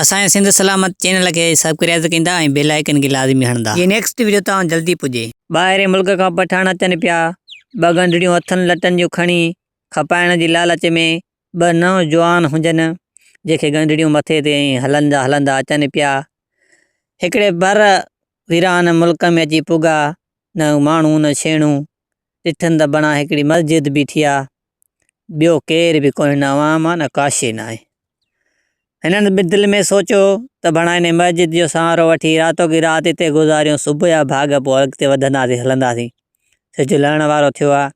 असांजे सिंध सलामत चैनल के सब्सक्राइब कंदा ऐं बेल आइकन खे लाज़मी हणंदा। ये नेक्स्ट वीडियो तव्हां जल्दी पुजे। ॿाहिरि मुल्क खां पठान अचनि पिया, ॿ गंढड़ियूं हथनि लटनि जूं खणी खपाइण जी लालच में ॿ नौजवान हुजनि जेके गंढड़ियूं मथे ते हलंदा हलंदा अचनि पिया। हिकिड़े बर वीरान मुल्क में अची पुॻा, न माण्हू न छेणूं, ॾिठनि त बणा हिकिड़ी मस्जिद बीठी आहे, ॿियो केर बि कोन्हे, न अवाम आहे न काशे न आहे। हिननि बि दिलि में सोचियो त बणा हिन मस्जिद जो सहारो वठी रातो की राति हिते गुज़ारियूं, सुबुह जा भाॻ पोइ अॻिते वधंदासीं हलंदासीं। सिॼ लहण वारो थियो आहे।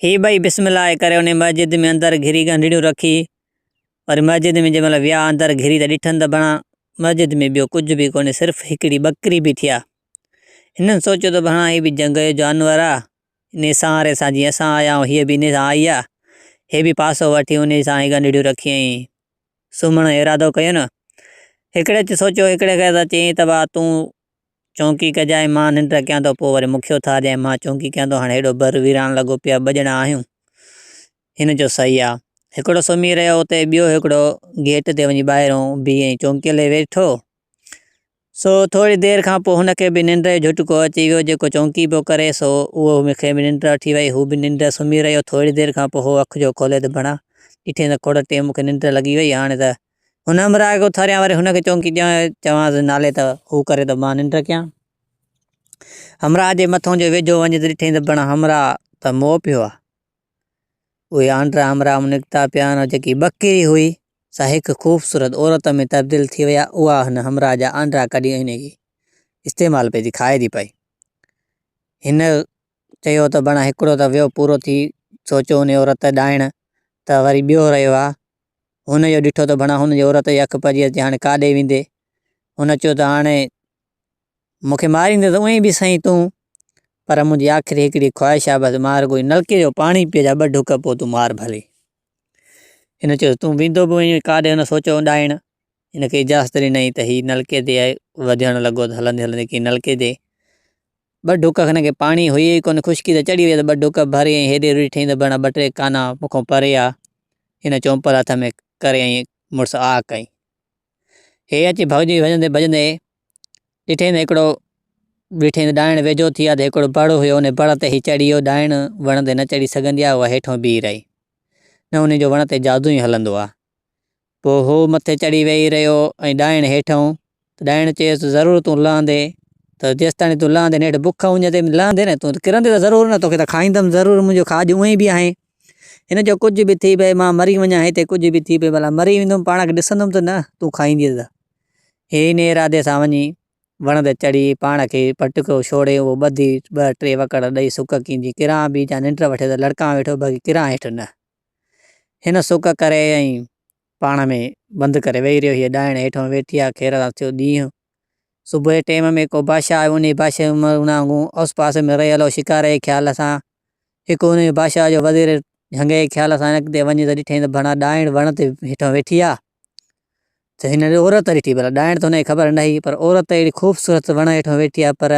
ही ॿई बिस्मिल्लाह करे उन मस्जिद में अंदरि घिरी गंढड़ियूं रखी, वरी मस्जिद में जंहिं महिल विया अंदरि घिरी त ॾिठनि त बणा मस्जिद में ॿियो कुझु बि कोन्हे, सिर्फ़ु हिकिड़ी ॿकरी बीठी आहे। हिननि सोचियो त बणा हीअ बि जंग जो जानवर आहे, इन सहारे सां जीअं असां आया आहियूं हीअ बि इन सां आई आहे, हे बि पासो वठी उन सां ई गंढड़ियूं रखियईं। सुम्हण जो इरादो कयो न, हिकिड़े सोचियो, हिकिड़े खे त चयईं त भाउ तूं चौंकी कजांइ, मां निंड कयां थो, पोइ वरी मूंखे उथारिजांइ, मां चौंकी कयां थो। हाणे हेॾो बर वीरान लॻो पिया, ॿ ॼणा आहियूं। हिन जो सही आहे। हिकिड़ो सुम्ही रहियो हुते, ॿियो हिकिड़ो गेट ते वञी ॿाहिरों बीहई चौंकीअ लाइ वेठो। सो थोरी देरि खां पोइ हुनखे बि निंड जो झुटको अची वियो, जेको चौंकी पियो करे सो उहो मूंखे बि निंड अची वई, हू बि निंड सुम्ही रहियो। थोरी देरि खां पोइ उहो अखि जो खोले त बणा ॾिठे त खोड़ टे मूंखे निंड लॻी वई। हाणे त हुन हमराह खे उथारियां, वरी हुनखे चौंकी चवांसि नाले त हू करे त मां निंड कयां। हमराह जे मथां जो वेझो वञी त ॾिठईं त बणा हमराह त मोह पियो आहे। उहे आंड्रा हमराह निकिता पिया आहिनि, जेकी ॿकरी हुई सा हिकु ख़ूबसूरत औरत में तब्दील थी वई आहे। उहा हिन हमराह जा आंड्रा कढी हिनखे इस्तेमालु पई थी खाए थी पई। हिन चयो त बणा हिकिड़ो त वियो पूरो थी, सोचियो उन औरत ॾाइण, त वरी ॿियो रहियो आहे। हुनजो ॾिठो त बणा हुनजी औरत जी अखि पइजी अचे, हाणे काॾे वेंदे। हुन चयो त हाणे मूंखे मारींदे त उअई बि सही तूं, पर मुंहिंजी आख़िरी हिकिड़ी ख़्वाहिश आहे, बसि मार कोई नलके जो पाणी पीअ, ॿ ढुक पोइ तूं मार भले। हिन चयो तूं वेंदो बि वञी काॾे, हुन सोचियो ॾाइण। हिनखे इजाज़त ॾिनई त हीउ नलके ते वधणु लॻो, त हलंदे हलंदे की नलके ते ॿ ढुक हिनखे पाणी हुई कोन, खुश्की त चढ़ी वई, त ॿ ढुक भरे ऐं हेॾे ॾिठईं त बणा ॿ टे काना मूंखां परे आहे। हिन चोंपल हथ में करे ऐं मुड़ुसु आ कई। हे अची भॼी भॼंदे भॼंदे ॾिठईं त हिकिड़ो ॾिठईं त ॾाइण वेझो थी आहे, त हिकिड़ो बड़ हुयो, उन बड़ ते ही चढ़ी वियो। ॾाइण वण ते न चढ़ी सघंदी आहे, उहा हेठां बीह रही, न उनजो वण ते जादू ई हलंदो आहे। पोइ हू मथे चढ़ी वेही रहियो ऐं ॾाइण हेठां, त ॾाइण चयसि ज़रूरु तूं लहंदे, त जेसिताणी तूं लहंदे नेठि बुख हुजे ते लहंदे न, तूं किरंदे त ज़रूरु न, तोखे त खाईंदमि ज़रूरु, मुंहिंजो खाॼ उअं बि आहे। हिन जो कुझु बि थी पए, मां मरी वञा हिते, कुझु बि थी पए, भला मरी वेंदुमि, पाण खे ॾिसंदुमि त न तूं खाईंदीअ त। हे इन इरादे सां वञी वण ते चढ़ी पाण खे पटको छोड़े उहो ॿधी ॿ टे वकड़ ॾेई सुक कींदी किरां बि जा निंड वठे त लड़का वेठो, बाक़ी किरां हेठि न। हिन सुक करे ऐं पाण में बंदि करे वेही रहियो। हीअ ॾाइण हेठां वेठी आहे। खेर थियो ॾींहुं, सुबुह जे टाइम में को बादशाह उन बादशाह वांगुरु आस पास में रहियल हो, शिकार जे ख़्याल सां हिकु उन बादशाह जो वज़ीर झंग जे ख़्याल सां अॻिते वञी त ॾिठईं त बणा ॾाइण वण ते हेठां वेठी आहे। त हिन औरत ॾिठी, भला ॾाइण त हुनखे ख़बर न हुई, पर औरत अहिड़ी ख़ूबसूरत वण हेठां वेठी आहे, पर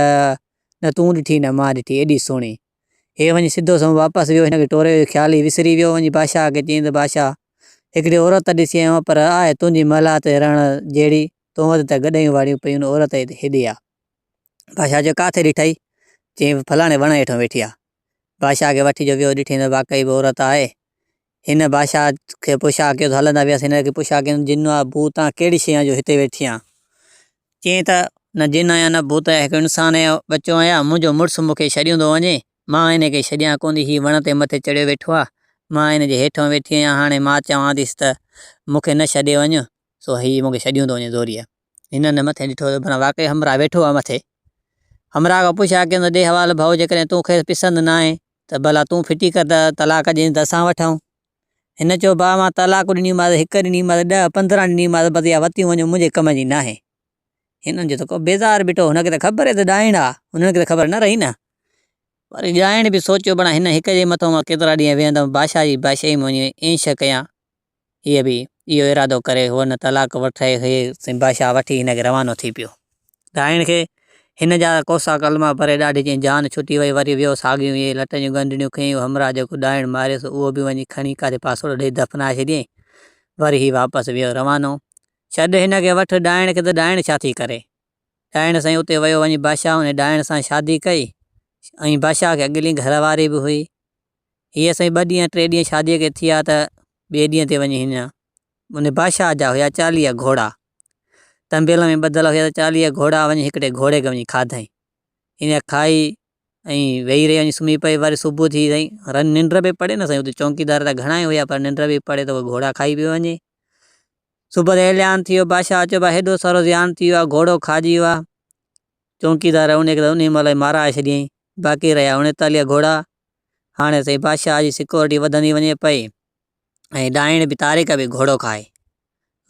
न तूं ॾिठी न मां ॾिठी, एॾी सुहिणी। हे वञी सिधो सो वापसि वियो, हिनखे टोरे जो ख़्याल ई विसरी वियो। वञी बादशाह खे चयईं त बादशाह हिकिड़ी औरत ॾिसी आयो, पर आहे तुंहिंजी मला ते रण जहिड़ी, तो वटि त गॾियूं वाड़ियूं पयूं, औरत हेॾी आहे। बादशाह चयो काथे ॾिठई? चयईं फलाणे वण हेठां वेठी आहे। बादशाह खे वठी जो वियो, ॾिठईं त वाक़ई बि औरत आहे। हिन बादशाह खे पुछा कयो, त हलंदा वियासीं, हिन खे पुछा कयो जिन आहे भूत आहे, कहिड़ी शइ जो हिते वेठी आहे? चयईं त न जिन आहियां न भूत आहियां, हिकु इंसान जो बचो आहियां, मुंहिंजो मुड़ुसु मूंखे छॾियो थो वञे, मां हिनखे छॾियां कोन थी। हीअ वण ते मथे चढ़ियो वेठो आहे, मां हिन जे हेठां वेठी आहियां। हाणे मां चवां थी त मूंखे न छॾे वञु, सो हीअ मूंखे छॾियो थो वञे ज़ोरीअ। हिननि मथे ॾिठो त भला वाक़ई हमराह वेठो आहे मथे। हमराह खां पुछा कयो त ॾे हवाल भाऊ, जेकॾहिं तोखे पसंदि न आहे त भला तूं फिटी कर, त तलाक ॾियनि त असां वठूं। हिन चयो भाउ मां तलाक ॾिनीमांसि, हिकु ॾिनीमांसि, 10-15 ॾिनीमांसि, बसि इहा वती वञो, मुंहिंजे कम जी न आहे। हिननि जो त को बेज़ार बीठो, हुनखे त ख़बर आहे त ॾाइण आहे, हुनखे त ख़बर न रही न। वरी ॾाइण बि सोचियो बणा हिन हिक जे मथां मां केतिरा ॾींहं वेहंदमि, बादशाह जी बादशाही में वञी ऐश कयां। हीअ बि इहो इरादो करे हुन तलाक वठे, हे बादशाह वठी हिनखे रवानो थी पियो। ॾाइण खे हिन जा कोसा कलमा भरे ॾाढी चई जान छुटी वई। वरी वियो साॻियूं इहे लट जूं गंढड़ियूं खयूं, हमराह जेको ॾाइण मारियोसि उहो बि वञी खणी काथे पासो ॾेई दफ़नाए छॾियईं। वरी ही वापसि वियो रवानो। छॾ हिन खे वठि ॾाइण खे, त ॾाइण छा थी करे। ॾाइण सां उते वियो वञी बादशाह हुन ॾाइण सां शादी कई ऐं बादशाह खे अॻिली घरवारी बि हुई। हीअ असांजी 2 ॾींहं 3 ॾींहं शादीअ खे थिया त ॿिए ॾींहं ते वञी हिन उन बादशाह जा हुया 40 घोड़ा तंबेल में ॿधल हुया। 40 घोड़ा वञी हिकिड़े घोड़े खे वञी खाधई। हिन खाई ऐं वेही रही वञी सुम्ही पई। वरी सुबुह थी वई निंड पे पड़े न साईं, उते चौकीदार त घणा ई हुया पर निंड बि पड़े त घोड़ा खाई पियो वञे। सुबुह जो ऐलान थी वियो, बादशाह अचो भाई हेॾो सारो ध्यानु थी वियो आहे, घोड़ो खाजी वियो आहे। चौकीदार उन महिल माराए छॾियईं। बाक़ी रहिया 39 घोड़ा। हाणे साईं बादशाह जी सिक्योरिटी वधंदी वञे पई ऐं ॾाइण बि तारीख़ बि घोड़ो खाए।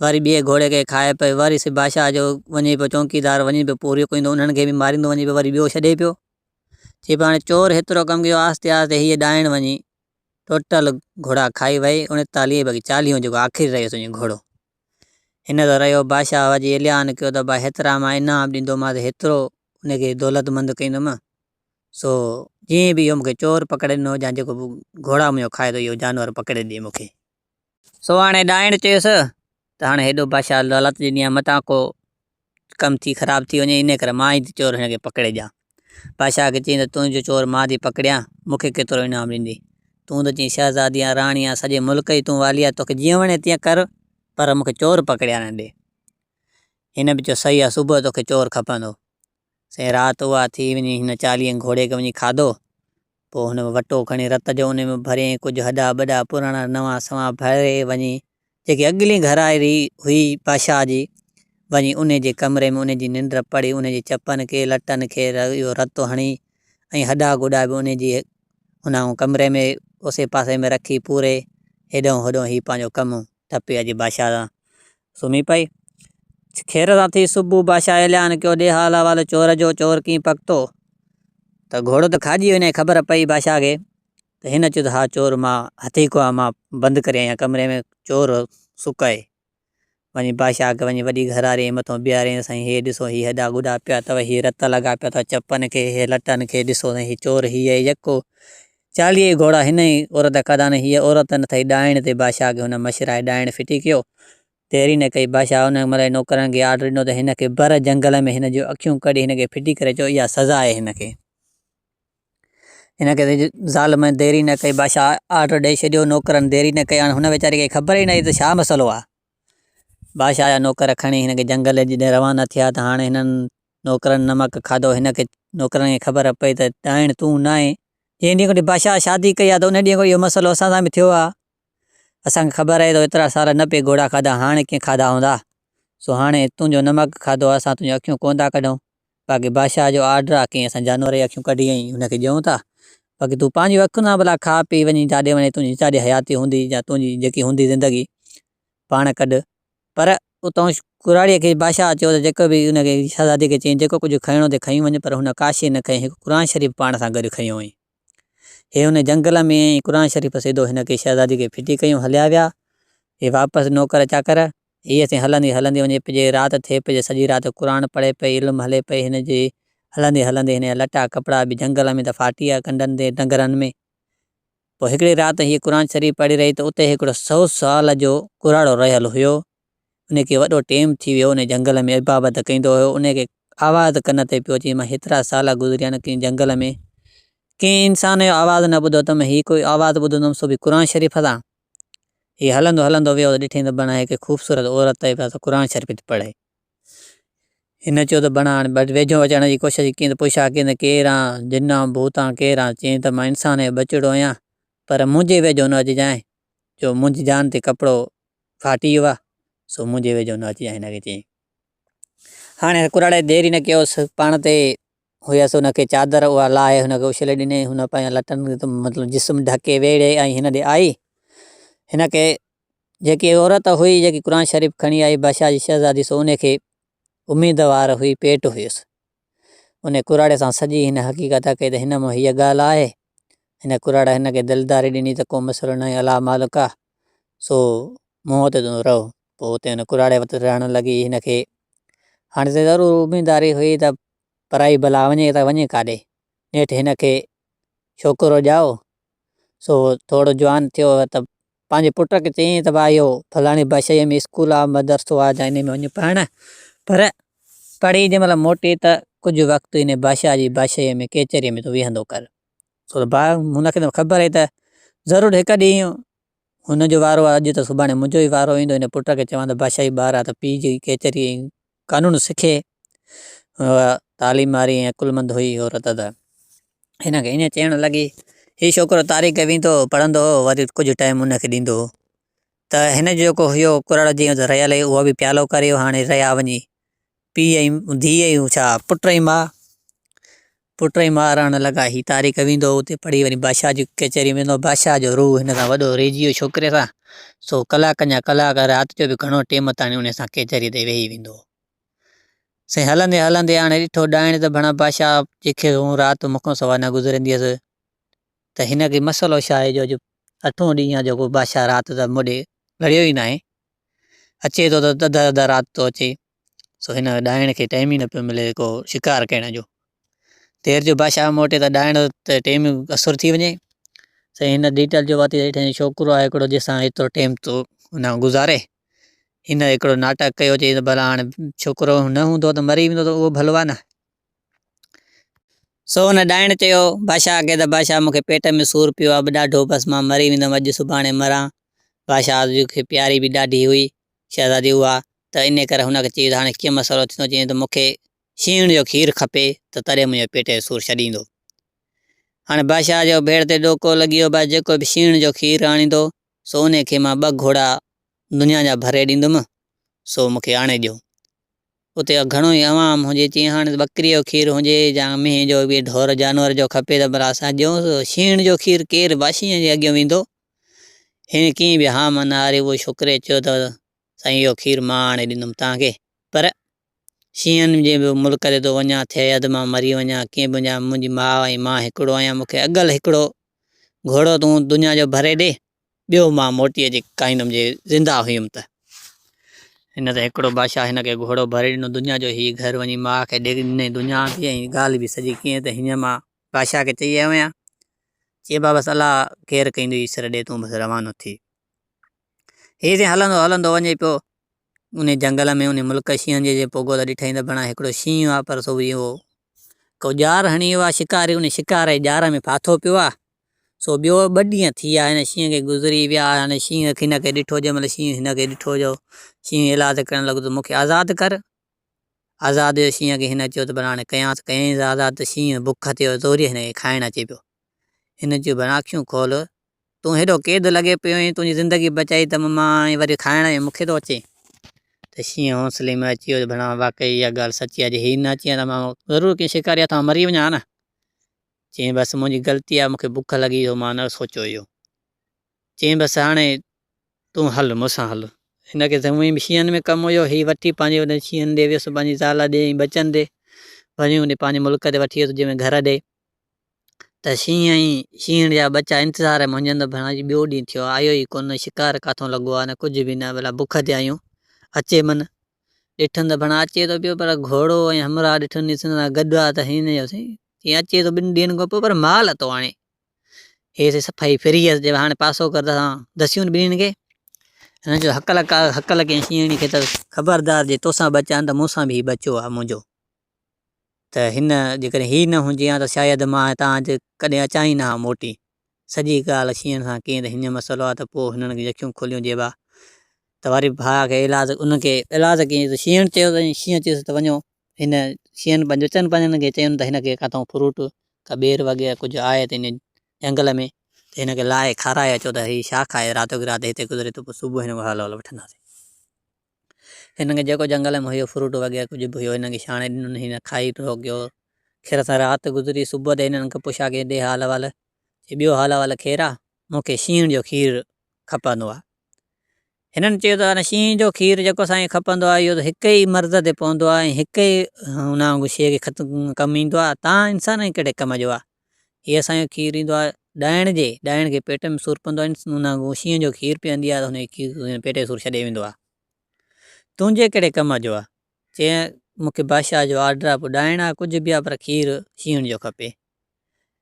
वरी ॿिए घोड़े खे खाए पई। वरी से बादशाह जो वञे पियो, चौकीदार वञे पियो पूरो कोईंदो उन्हनि खे बि मारींदो वञे पियो। वरी ॿियो छॾे पियो। चए पियो हाणे चोर हेतिरो कमु कयो, आस्ते आस्ते हीअ ॾाइण वञी टोटल घोड़ा खाई वई। 39 बाक़ी 40 जेको आख़िर रहियो तुंहिंजो घोड़ो। हिन त रहियो। बादशाह वजी ऐलान कयो त भाई हेतिरा मां इनाम ॾींदोमांसि, हेतिरो हुनखे दौलतमंद कंदुमि। सो जीअं बि इहो मूंखे चोर पकड़े ॾिनो या जेको घोड़ा मुंहिंजो खाए थो इहो जानवर पकड़े ॾिए मूंखे। सो हाणे ॾाइण चयुसि त हाणे हेॾो बादशाह दौलत ॾिनी आहे, मथां को कमु थी ख़राबु थी वञे, इन करे मां ई चोर हिनखे पकड़े ॾियां। बादशाह खे चई त तुंहिंजो चोर मां थी पकड़ियां, मूंखे केतिरो इनाम ॾींदी। तूं त चई शहज़ादी आहे, राणी आहे, सॼे मुल्क जी तूं वाली आहे, तोखे जीअं वणे तीअं कर, पर मूंखे चोर पकड़िया न ॾे। हिन बि चयो सही आहे, सुबुह तोखे चोर खपंदो। साईं राति उहा थी वञी हिन 40 घोड़े खे वञी खाधो। पोइ हुन वटो खणी रत जो उन में भरे कुझु हॾा बॾा पुराणा नवां सवां भरे वञी जेकी अॻिली घरवारी हुई बादशाह जी, वञी उन जे कमरे में उन जी निंड पड़ी, उन जी चपनि खे लटनि खे इहो रतो हणी ऐं हॾा गुॾा बि उन जी हुन कमरे में उसे पासे में रखी पूरे हेॾो होॾो ही पंहिंजो कमु ठपी अॼु बादशाह सां सुम्ही पई। खेर सां थी सुबुह बादशाह ऐलान कयो, ॾे हाल अहिवाल चोर जो, चोर कीअं पकतो। त घोड़ो त खाजी वियो, ख़बर पई बादशाह खे। त हिन चयो त हा चोर मां हथी को आहे, मां बंदि करे आहियां कमरे में, चोर सुकाए। वञी बादशाह खे वञी वॾी घरवारी मथां बीहारे साईं हे ॾिसो हीअ हॾा गुॾा पिया अथव, हीअ रत लॻा पिया अथव चपनि खे, हे लटनि खे, ॾिसो साईं हीअ चोर हीअ यको 40 घोड़ा हिन ई औरत खाधा न। हीअ औरत न थई ॾाइण ते बादशाह खे हुन मशराए ॾाइण फिटी कयो। देरी न कई बादशाह हुन महिल नौकरनि खे आर्डर ॾिनो त हिनखे भर जंगल में हिन जूं अखियूं कढी हिनखे फिटी करे चयो इहा सज़ा आहे हिनखे। हिनखे ज़ालिम देरी न कई, बादशाह आर्डर ॾेई छॾियो। नौकरनि देरी न कई। हाणे हुन वीचारे खे ख़बर ई न त छा मसइलो आहे। बादशाह जा नौकर खणी हिनखे जंगल जे रवाना थिया। त हाणे हिननि नौकरनि नमक खाधो। हिनखे नौकरनि खे ख़बर पई त ॾाइण तूं न आहे, जंहिं ॾींहुं खां बादशाह शादी कई आहे त उन ॾींहुं खां इहो मसइलो असां सां बि थियो आहे। असांखे ख़बर आहे त एतिरा सारा 90 घोड़ा खाधा, हाणे कीअं खाधा हूंदा। सो हाणे तुंहिंजो नमक खाधो, असां तुंहिंजूं अखियूं कोन था कढूं। बाक़ी बादशाह जो आर्डर आहे की असां जानवर जी अखियूं कढी ऐं हुनखे ॾियूं था। बाक़ी तूं पंहिंजी अखियुनि सां भला खा पी वञी, जाॾे वञे तुंहिंजी जाॾे हयाती हूंदी या तुंहिंजी जेकी हूंदी ज़िंदगी पाण कढ। पर उतां कुराड़ीअ खे बादशाह चयो त जेको बि हुनखे शहज़ादी खे चई जेको कुझु खणो त खई वञे, पर हुन काशे न खईं, हिकु क़ुर शरीफ़ पाण सां गॾु खईं हुई। हे हुन जंगल में क़ुर शरीफ़ सिधो हिनखे शहज़ादी खे फिटी कयूं, हलिया विया। हे वापसि नौकर चाकर हीअ असीं हलंदी हलंदी वञे पिजे, राति थिए पिजे, सॼी राति क़ुर पढ़े पई, इल्मु हले पई हिनजी। हलंदे हलंदे हिन जा लटा कपिड़ा बि जंगल में त फाटी विया कंडनि ते डंगरनि में। पोइ हिकिड़ी राति हीअ क़ुर शरीफ़ पढ़ी रही त उते हिकिड़ो 100 साल जो कुराड़ो रहियल हुयो। उनखे वॾो टेम थी वियो, उन जंगल में इबादत कंदो हुयो। उनखे आवाज़ु कन ते पियो अचे, मां हेतिरा साल गुज़रिया न कंहिं जंगल में कंहिं इंसान जो आवाज़ु न ॿुधो, त मां हीअ कोई आवाज़ु ॿुधंदुमि सो बि क़ुर शरीफ़ सां। हीअ हलंदो हलंदो वियो त ॾिठईं त बणा हिकु ख़ूबसूरत औरत क़ुर शरीफ़ थी पढ़े। हिन चयो त बणा हाणे वेझो अचण जी कोशिशि कई त पुछा कई त केरु आहे, जिन आहे भूत आहे, केरु आहे। चईं त मां इंसान जो बचिड़ो आहियां, पर मुंहिंजे वेझो न अचिजांइ, जो मुंहिंजी जान ते कपिड़ो फाटी वियो आहे, सो मुंहिंजे वेझो न अचिजांइ हिनखे चईं। हाणे कुराड़े देरी न कयोसि, पाण ते हुयसि हुनखे चादर उहा लाहे हुनखे उछले ॾिनई। हुन पंहिंजा लटनि मतिलबु जिस्म ढके वेड़े ऐं हिन ॾे आई। हिनखे जेकी औरत हुई जेकी क़ुर शरीफ़ खणी आई बादशाह जी शहज़ादी, सो उनखे उम्मीदवार हुई, पेट हुयुसि। उन कुराड़े सां सॼी हिन हक़ीक़त कई त हिन मां हीअ ॻाल्हि आहे। हिन कुराड़ा हिनखे दिलदारी ॾिनी त को मसइलो न आहे, अला मालिक आहे, सो मूं वटि तूं रहो। पोइ हुते हुन कुराड़े वटि रहणु लॻी। हिनखे हाणे त ज़रूरु उम्मीदवारी हुई त पराई भला वञे त वञे काॾे। नेठि हिनखे छोकिरो ॼाओ, सो थोरो जवान थियो त पंहिंजे पुट खे चयईं त भाई इहो फलाणी बादशाही में स्कूल आहे मदरसो आहे जा हिन में वञ पढ़णु पर पढ़ी जंहिं महिल मोटी त कुझु वक़्तु हिन बादशाही में कचहरीअ में तूं वेहंदो कर छो त हुनखे त ख़बर आहे त ज़रूरु हिकु ॾींहुं हुनजो वारो आहे अॼु त सुभाणे मुंहिंजो ई वारो ईंदो हिन पुट खे चवां त बादशाही ॿार आहे त पीउ जी कचहरी कानून सिखे तालीम वारी ऐं अकुलमंद हुई औरत त हिनखे ईअं चवणु लॻी हीउ छोकिरो तारीख़ वेंदो पढ़ंदो हो वरी कुझु टाइम हुनखे ॾींदो हो त हिन जो जेको हुयो कुरड़ जीअं रहियल हुई उहा बि प्यालो करे हाणे रहिया वञी पीउ ऐं धीउ छा पुट ऐं माउ रहणु लॻा ही तारीख़ वेंदो हुते पढ़ी वरी बादशाह जी कचहरी वेंदो बादशाह जो रूह हिन सां वॾो रहिजी वियो छोकिरे सां सो कलाकनि जा कलाक राति जो बि घणो टाइम ताणी उन सां कचहरी ते वेही वेंदो साईं हलंदे हलंदे हाणे ॾिठो ॾाइण त भणा बादशाह जंहिंखे राति मूंखां सवाइ न गुज़रंदी हुअसि त हिनखे मसालो छा आहे जो अॼु 8हों ॾींहुं आहे जेको बादशाह राति त मोॾे लड़ियो ई न आहे अचे थो त अध राति थो अचे सो हिन ॾाइण खे टाइम ई न पियो मिले को शिकार करण जो देरि जो बादशाह मोटे त ॾाइण त टाइम असुरु थी वञे साईं हिन डिटेल जो वरिती ॾिठईं छोकिरो आहे हिकिड़ो जंहिंसां एतिरो टाइम थो हुन गुज़ारे हिन हिकिड़ो नाटक कयो चई त भला हाणे छोकिरो न हूंदो त मरी वेंदो त उहो भलो आहे न सो हुन ॾाइण चयो बादशाह खे त बादशाह मूंखे पेट में सूरु पियो आहे ॾाढो बसि मां मरी वेंदुमि अॼु सुभाणे मरां बादशाह खे प्यारी बि ॾाढी हुई शहज़ादी उहा त इन करे हुनखे चई त हाणे कीअं मसालो थींदो चई त मूंखे शीण जो खीरु खपे त तॾहिं मुंहिंजो पेट जो सूरु छॾींदो हाणे बादशाह जो भेड़ ते ॾोको लॻी वियो भाई जेको बि शीण जो खीरु आणींदो सो उन खे मां 2 घोड़ा दुनिया जा भरे ॾींदुमि सो मूंखे आणे ॾियो उते घणो ई आवाम हुजे चई हाणे बकरीअ जो खीरु हुजे या मेंहिं जो बि ढोर जानवर जो खपे त भला असां ॾियूं शीण जो खीरु केरु बादशाह जे अॻियां वेंदो हिन कीअं बि हा माना अरे उहो छोकिरे चयो त साईं इहो खीरु मां आणे ॾींदुमि तव्हांखे पर शींहनि जे मुल्क ते थो वञा थिए अधु मां मरी वञा कीअं बि वञा मुंहिंजी माउ ऐं मां हिकिड़ो आहियां मूंखे अगल हिकिड़ो घोड़ो तूं दुनिया जो भरे ॾे ॿियो मां मोटी अची खाईंदुमि जे ज़िंदा हुयुमि त हिन त हिकिड़ो बादशाह हिन खे घोड़ो भरे ॾिनो दुनिया जो हीउ घर वञी माउ खे ॾिने दुनिया बि ऐं ॻाल्हि बि सॼी कीअं त हीअं मां बादशाह खे चई आयो आहियां चई बसि अलाह केरु कंदो ईश्वर ॾे तूं बसि रवानो थी हीअ त हलंदो हलंदो वञे पियो उन जंगल में उन मुल्क शींहं जे पोगो त ॾिठईं त भणा हिकिड़ो शींहुं आहे पर सो इहो को ॼार हणी वियो आहे शिकारी उन शिकार जे ॼार में फाथो पियो आहे सो ॿियो 2 ॾींहं थी विया हिन शींहं खे गुज़री विया हाणे शींहं हिन खे ॾिठो जंहिं महिल शींहं हिन खे ॾिठो जो शींहं इलाज करणु लॻो त मूंखे आज़ादु कर आज़ादु शींहं खे हिन चयो त भला हाणे कयांसि कयईंसि आज़ादु त शींहं बुख थियो ज़ोरी हिन खे खाइणु अचे पियो हिन चयो भला अखियूं खोल तूं हेॾो क़ैद लॻे पियो ऐं तुंहिंजी ज़िंदगी बचाई त मां वरी खाइण में मूंखे थो अचे त शींहं हौसले में अची वियो भला वाक़ई इहा ॻाल्हि सची आहे जे हीअ न अची आहे त मां ज़रूरु कंहिं शिकारी हथां मरी वञा न चई बसि मुंहिंजी ग़लती आहे मूंखे बुख लॻी हुओ मां न सोचियो इहो चई बसि हाणे तूं हल मूंसां हल हिनखे त उअई बि शींहनि में कमु हुयो हीअ वठी पंहिंजे हुन शींहनि ॾे वियुसि पंहिंजी ज़ाल ॾे बचनि ॾे वञी हुन पंहिंजे मुल्क ते वठी वियुसि जंहिंमें घर ॾे त शींहं जा बचा इंतज़ार में वञनि त भला ॿियो ॾींहुं थियो आयो ई कोन शिकार काथो लॻो आहे न कुझु बि न भला बुख ते आहियूं अचे मन ॾिठनि त भणा अचे थो पियो पर घोड़ो ऐं हमरा ॾिठनि ॾिसण गॾु आहे त हिन जो कीअं अचे थो 2 ॾींहंनि खां पोइ पर माल थो हाणे हे सफ़ाई फिरी जे हाणे पासो कर त दसियूं ॿिन्हिनि खे हिन जो हक़ कयईं शींहणी खे त ख़बरदार जे तोसां बचा त मूंसां बि बचो आहे मुंहिंजो त हिन जेकॾहिं हीअ न हुजे हा त शायदि मां हितां अॼु कॾहिं अचां ई न हा मोटी सॼी ॻाल्हि शींहं सां कीअं त हीअं मसइलो आहे त पोइ हिननि खे अखियूं खोलियूं जे बा त वरी भाउ खे उनखे इलाज कयईं त शींहं चयो त शींहं चयुसि त वञो हिन शींहनि बचनि पंहिंजनि खे चयुनि त हिनखे किथां फ्रूट का ॿेर वग़ैरह कुझु आहे त हिन जंगल में त हिनखे लाहे खाराए अचो त हीअ छा खाए राति की राति हिते गुज़रे थो पोइ सुबुह हिन खां हल वठंदासीं हिन खे जेको जंगल में हुयो फ्रूट वग़ैरह कुझु बि हुयो हिनखे छाणे ॾिनो हिन खाई रोकियो ख़ैर सां राति गुज़री सुबुह ते हिननि खां पुछा के ॾे हाल वाल ॿियो हाल वाल ख़ैरु आहे मूंखे शींहं जो खीरु खपंदो आहे हिननि चयो त शींहं जो खीरु जेको असांखे खपंदो आहे इहो त हिकु ई मर्द ते पवंदो आहे ऐं हिकु ई हुन वांगुरु शइ खे कमु ईंदो आहे तव्हां इंसान ई कहिड़े कम जो आहे हीअ असांजो खीरु ईंदो आहे ॾाइण खे पेट में सूरु पवंदो आहे हुन वांगुरु शींहं जो खीरु पीअंदी आहे त हुनजो खीरु पेट जो सूरु छॾे वेंदो आहे तुंहिंजे कहिड़े कम जो आहे चई मूंखे बादशाह जो ऑडर आहे पोइ ॾाइण आहे कुझु बि आहे पर खीरु शींहं जो खपे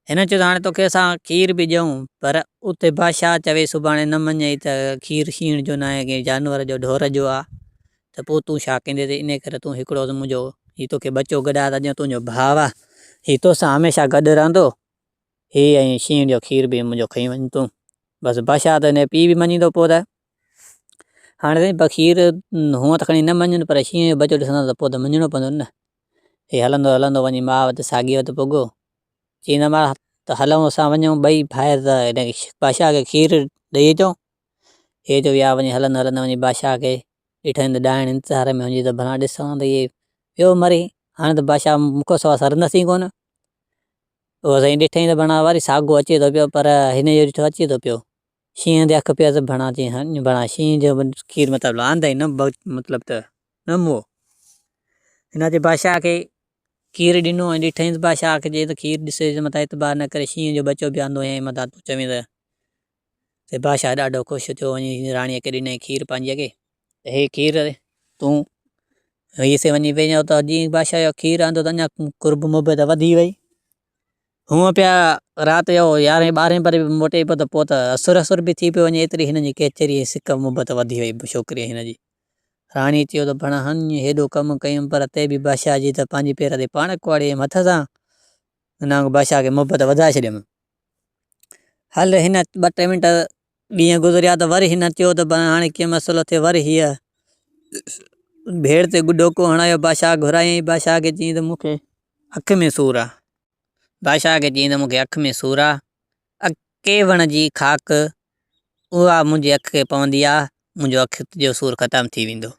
हिन चयो त हाणे तोखे असां खीर बि ॾियूं, पर उते बादशाह चवे सुभाणे न मञई त खीर शीण जो न आहे, कंहिं जानवर जो ढोर जो आहे, त पोइ तूं छा कंदे? त इन करे तूं हिकिड़ो मुंहिंजो हीउ तोखे बचो गॾा त ॼण तुंहिंजो भाउ आहे, हीउ तोसां हमेशह गॾु रहंदो, हीउ ऐं शीण जो खीर बि मुंहिंजो खई वञ तूं। बसि बादशाह त हिन पीउ बि मञींदो पोइ त हाणे खीर हूअं त खणी न मञनि, पर शींहं जो बचो ॾिसंदा त पोइ त मञिणो पवंदो न। हे हलंदो हलंदो वञी माउ वटि साॻी वटि पुॻो, चईंदा मां त हलूं असां वञूं ॿई भाइर त हिन बादशाह खे खीर ॾेई अचूं। हे जो विया वञी हलंदो हलंदो वञी बादशाह खे ॾिठनि त ॾाइण इंतज़ार में वञी त भला ॾिसां त इहे वियो मरी। हाणे त बादशाह मूंखां सवाइ सरंदसि ई कोन। उहो साईं ॾिठईं त भणा वरी साॻियो अचे थो पियो, पर हिन जो ॾिठो अचे थो पियो शींहं ते अखि पियसि भणा चई भणा शींहं जो खीर मतिलबु आंदई न मतिलबु त न मुओ। हिन जे बादशाह खे खीर ॾिनो ऐं ॾिठईं त बादशाह खे चई त खीर ॾिसे मथां एतबार न करे, शींहं जो बचो बि आंदो ऐं मथां तूं चवीं त बादशाह ॾाढो ख़ुशि थियो, वञी राणीअ खे ॾिनई खीर पंहिंजीअ खे, त हे खीर तूं हीअ वञी वेञो त जीअं बादशाह जो खीर आंदो त अञा कुर्ब मुहबत वधी वई। हूअं पिया राति जो 11-12 पर बि मोटे पियो त पोइ त असुर बि थी पियो वञे, एतिरी हिनजी केचरी सिक मुहबत वधी वई छोकिरीअ हिनजी। राणी चयो त भणा हन हेॾो कमु कयूं, पर ते बि बादशाह जी त पंहिंजी पेर ते पाण कुआड़ी हथ सां हिन बादशाह खे मुहबत वधाए छॾियमि। हल हिन 2-3 मिंट ॾींहं गुज़रिया त वरी हिन चयो त हाणे कीअं मसइलो थिए, वरी हीअ भेड़ ते ॾोको हणायो, बादशाह घुरायईं, बादशाह खे चयईं त मूंखे अखि में सूरु आहे, बादशाह खे चयईं त मूंखे अखि में सूरु आहे, अके वण जी खाक उहा मुंहिंजी अखि खे पवंदी आहे, मुंहिंजो अखि जो सूरु ख़तमु थी वेंदो।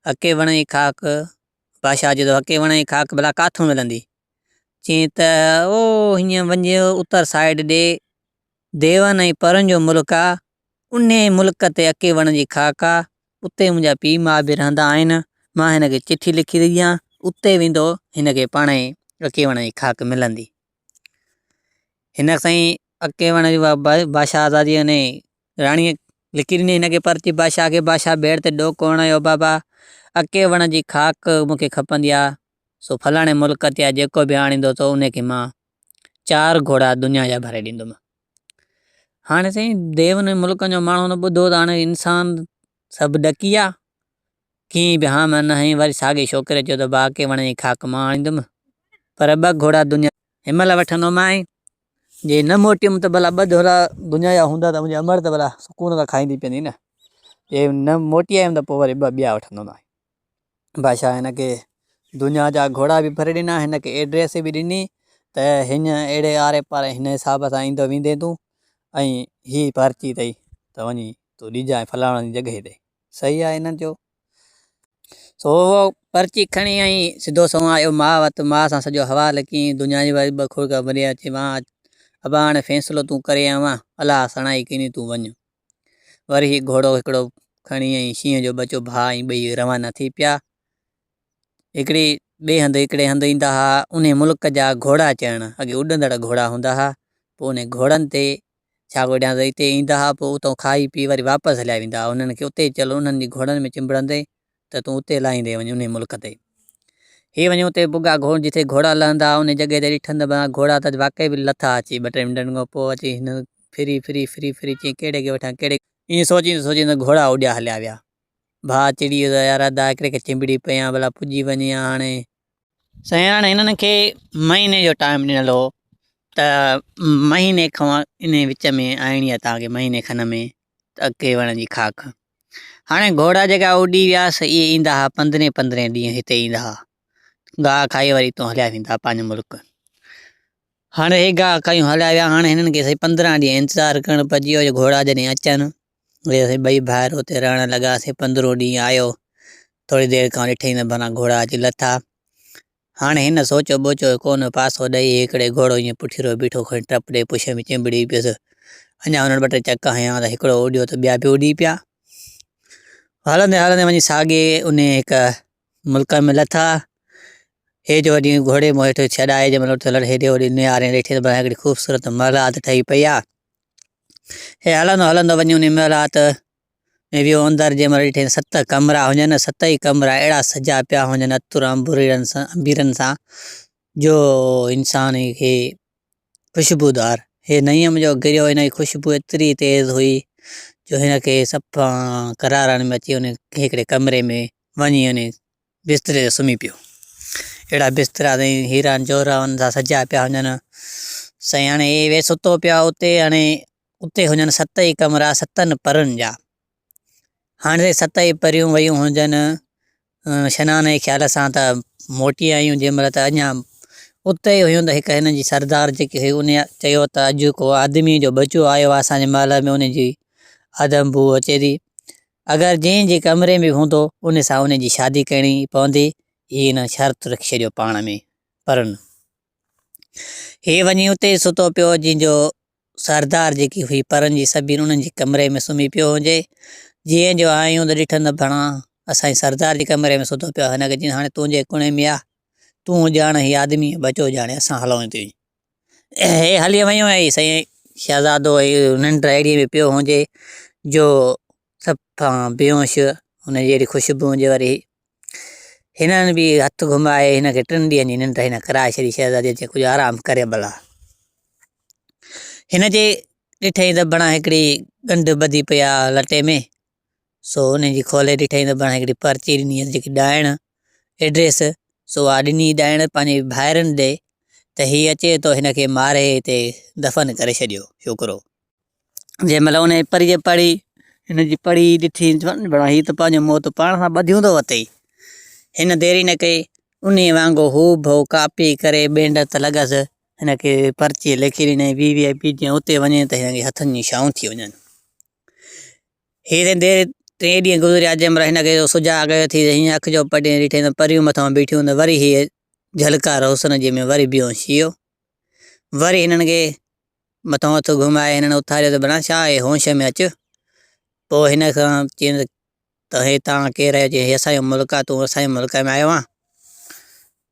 अके वण जी खाक, बादशाह जो अके वण जी खाक भला काथूं मिलंदी? चयईं त ओ हीअं वञो उत्तर साइड ॾे, देवन ऐं परनि जो मुल्क आहे, उन मुल्क ते अके वण जी खाक आहे, उते मुंहिंजा पीउ माउ बि रहंदा आहिनि, मां हिनखे चिठी लिखी ॾई आहे, उते वेंदो हिनखे पाण ई अके वण जी खाक मिलंदी। हिन साईं अके वण जी बादशाह आज़ादी अने राणीअ लिखी ॾिनी हिनखे पर्ची बादशाह खे, बादशाह भेड़ ते ॾोको हणायो, बाबा अके वण जी खाक मूंखे खपंदी आहे, सो फलाणे मुल्क ते आहे, जेको बि आणींदो त उनखे मां 4 घोड़ा दुनिया जा भरे ॾींदुमि। हाणे साईं देवन मुल्कनि जो माण्हू न ॿुधो त हाणे इंसान सभु ॾकी विया, कीअं बि हा मां न हई, वरी साॻे छोकिरे चयो त भाउ अके वण जी खाक मां आणींदुमि, पर 2 घोड़ा दुनिया हिनमहिल वठंदोमांइ, जे न मोटियुमि त भला 2 घोड़ा दुनिया जा हूंदा त मुंहिंजी अमर त भला सुकून त खाईंदी पवंदी न, जे न मोटी आयुमि त पोइ वरी 2 ॿिया वठंदोमांइ। बादशाह हिनखे दुनिया जा घोड़ा बि भरे ॾिना, हिनखे एड्रेस बि ॾिनी त हिन अहिड़े आरे पारे हिन हिसाब सां ईंदो वेंदे तूं, ऐं हीअ पर्ची अथई त वञी तूं ॾिजांइ फलाणी जॻह ते। सही आहे हिननि जो। सो पर्ची खणी आई सिधो सो आयो माउ वटि, माउ सां सॼो हवालु कयईं दुनिया जी, वरी 2 खुड़का भरिया अची मां अबा हाणे फ़ैसिलो तूं करे आयो आहे, अलाह सणाई कई तूं वञ। वरी हीउ घोड़ो हिकिड़ो खणी आई, शींहं जो बचो भाउ ऐं ॿई रवाना थी पिया। ॿिए हंधि हिकिड़े हंधि ईंदा हुआ उन मुल्क जा घोड़ा चढ़णु, अॻे उॾंदड़ घोड़ा हूंदा हुआ, पोइ उन घोड़नि ते छा कोॾियां त हिते ईंदा हुआ, पोइ उतां खाई पी वरी वापसि हलिया वेंदा हुआ, उन्हनि खे उते चलो उन्हनि जी घोड़नि में चिंबड़ंदे त तूं उते लाहींदे वञ उन मुल्क ते। हे वञो उते पुॻा जिते घोड़ा लहंदा उन जॻह ते ॾिठनि त घोड़ा त वाक़ई बि लथा अची 2-3 मिंटनि खां पोइ अची हिन फिरी चई कहिड़े खे वठां कहिड़े, ईअं सोचींदे घोड़ा उॾिया हलिया विया। भाउ चिड़ी वियो त यार अदा हिकिड़े खे चिंबड़ी पियां भला पुॼी वञे हाणे। साईं हाणे हिननि खे महीने जो टाइम ॾिनल हो त महीने खां इन विच में आइणी आहे तव्हांखे, महीने खन में अके वण जी खाक। हाणे घोड़ा जेका उॾी वियासीं इहे ईंदा हुआ 15-15 ॾींहं हिते ईंदा हुआ, गाह खाई वरी हितां हलिया वेंदा पंहिंजो मुल्क। हाणे हे गाह खायूं हलिया विया, हाणे हिननि खे 15 ॾींहं इंतज़ारु करणु पइजी वियो घोड़ा जॾहिं अचनि, वरी 2 भाइर हुते रहणु लॻासीं। 15 ॾींहं आयो, थोरी देरि खां ॾिठई न भला घोड़ा अची लथा। हाणे हिन सोचो ॿोचो कोन पासो ॾेई हिकिड़े घोड़ो ईअं पुठीरो बीठो खणी टप ॾे पुछ में चिंबड़ी पियुसि, अञा हुननि 2-3 चक हयां त हिकिड़ो उॾियो त ॿिया बि उॾी पिया। हलंदे हलंदे वञी साॻे उन हिकु मुल्क में लथा, हे जो वॾी घोड़े मों हेठि छॾाए जंहिंमहिल हेॾे होॾे निहारे ॾिठे त हिकिड़ी ख़ूबसूरत महलात ठही पई आहे। हे हलंदो हलंदो वञी उन महलात में वियो अंदरि, जंहिंमहिल ॾिठे 7 कमरा हुजनि, 7 ई कमरा अहिड़ा सजा पिया हुजनि अतुर अंबीरनि सां जो इंसान खे खुशबूदार। हे नईम जो गिरियो हिन जी खुशबू एतिरी तेज़ हुई जो हिन खे सफ़ा करारनि में अची उन हिकिड़े कमरे में वञी उन बिस्तरे ते सुम्ही पियो। अहिड़ा बिस्तरा अथई हीरान जोरावन सां सजा पिया हुजनि। साईं हाणे वे सुतो पिया उते, हाणे उते हुजनि 7 ई कमरा 7 परनि जा। हाणे 7 ई परियूं वयूं हुजनि सनान जे ख़्याल सां त मोटी आयूं, जंहिंमहिल त अञा उते ई हुयूं त हिकु हिन जी सरदार जेकी हुई उन चयो त अॼु को आदमी जो बचो आयो आहे असांजे महल में, उन जी आदम बू अचे थी, अगरि जंहिंजे कमरे में हूंदो उन सां उन जी शादी करणी पवंदी। हीअ हिन शर्त रखी छॾियो पाण में परनि। हे वञी उते सुतो पियो जंहिंजो सरदार जेकी हुई परनि जी सभिनि उन्हनि जे कमरे में सुम्ही पियो हुजे। जीअं जो आयूं त ॾिठनि त भणा असांजे सरदार जे कमरे में सुतो पियो। हिनखे चई हाणे तुंहिंजे कुणे में आहे, तूं ॼाण हीअ आदमी बचो ॼाणे, असां हलूं थी। हे हली वयूं ऐं साईं शहज़ादो निंड अहिड़ी में पियो हुजे जो सफ़ा बेहोश, हुनजी अहिड़ी खुशबू हुजे। वरी हिननि बि हथु घुमाए हिनखे 3 ॾींहंनि जी निंड हिन कराए छॾी शहज़ादीअ खे, कुझु आराम करे भला। हिन जे ॾिठई त भणा हिकिड़ी ॻंढ ॿधी पई आहे लटे में, सो उन जी खोले ॾिठई त भणा हिकिड़ी पर्ची ॾिनी जेकी ॾाइण एड्रेस, सो आहे ॾिनी ॾाइण पंहिंजे भाइरनि ॾे त हीअ अचे थो हिनखे मारे हिते दफ़न करे छॾियो छोकिरो। जंहिं महिल उन परीअ पढ़ी हिन जी पढ़ी ॾिठी भणा हीअ त पंहिंजो मौत पाण सां ॿधियूं थो वरितई। हिन देरी न कई, उन वांगुरु हू भो कापी करे ॿेंड त लॻसि हिनखे पर्ची लिखी ॾिनई VIP जीअं उते वञे त हिनखे हथनि जी छाऊं थी वञनि। हीअ देरि 3 ॾींहं गुज़रिया, जंहिं महिल हिनखे सुजाॻ थी हीअं अखि जो पटे ॾिठई त परियूं मथां बीठियूं त वरी हीअ झलकार हुसन जे में वरी बेहोश थी वियो। वरी हिननि खे मथां हथु घुमाए हिननि उथारियो त भला छा आहे होश में अचु। पोइ हिन खां चयईं त हे तव्हां केरु आहियो? चई असांजो मुल्क आहे, तूं असांजे मुल्क में आयो आहे,